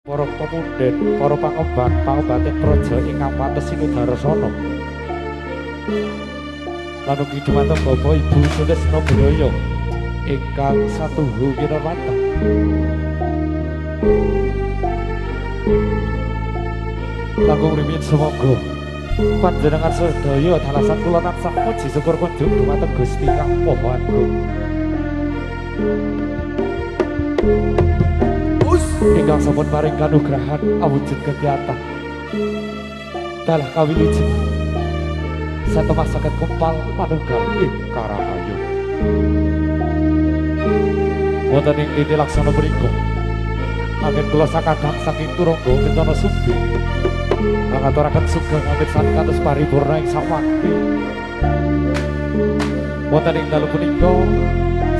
para pemunden, para pangembang, pangembating praja ingkang pates Sinudarasana. Lan ugi dumateng Bapak Ibu Sutresna Budaya ingkang satuhu kinurmatan. Langkung rimin semoga panjenengan sedaya dalasan kula tansah puji syukur kunjuk dumateng Gusti Kang Maha Agung. Ingkang sampun paring kanugrahan awujud kegiatan dalah kawilujengan satemah saged kempal manunggal ing Karangayung. Wonten ing lini laksana punika anggen kula sakadang saking turangga kencana sumbing ngaturaken sugeng amirsani kados paripurna ing sawangke. Wonten ing dalu punika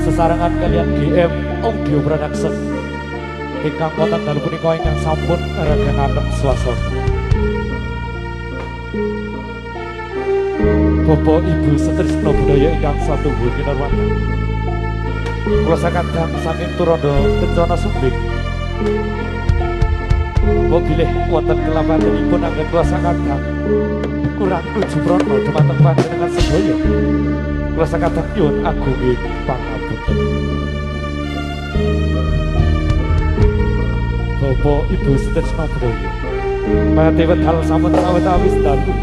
sesarengan kalian GM Audio Production ingkang wonten dalu punika ingkang sampun regenaken swasana. Bapak Ibu Sutresna Budaya ingkang satuhu kinurmatan, kula sakadang saking turanda kencana sumbing bilih wonten kelampahanipun anggen kula sakadang kurang nuju prana dumateng panjenengan sedaya. Kula sakadang nyuwun agunging pangapunten. Bapak Ibu Sutresna Budaya, pati wedal sampun awis dalu.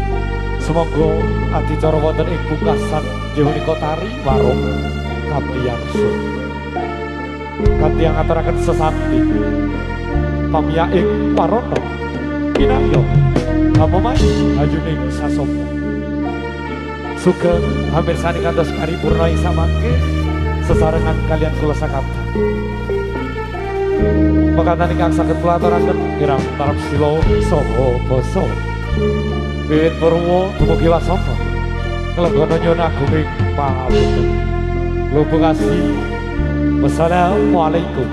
Semoga adicara wonten ing pungkasan punika tari warung kapiyarsa kanthi ngaturaken sesanti pamiya ing warana kinarya pamomai ajuning sasompo sugeng amirsani kantos paripurna ing samangke sesarengan kalian kula sakabeh. Pekatan ingkang saged kula aturaken kirang tarep sila saha basa wiwit purwa dumugi wasana nglebana nyuwun agunging pangapunten. Kula pungkasi wassalamualaikum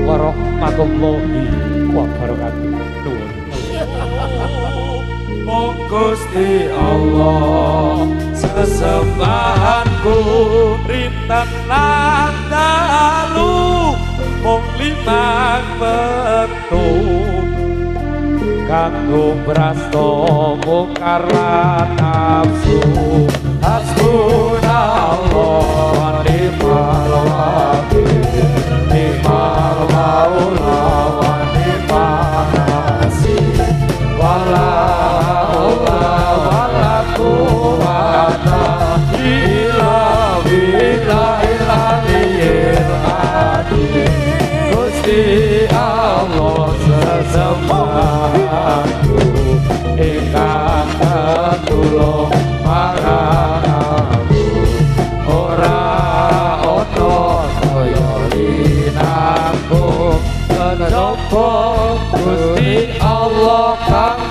warahmatullahi wabarakatuh. Oh Gusti Allah, sesembahanku rintenan dalu mung limang wektu kanggo brasta mungkar nafsu. Hasbunallah wa ni'mal wakil, ni'mal maula wa ni'mal nasir, wala haula wala quwwata illa billahil aliyyil azim. Gusti Allah sesembahanku ingkang ketulung marang aku, ora ana kaya linangku kejaba Gusti Allah kang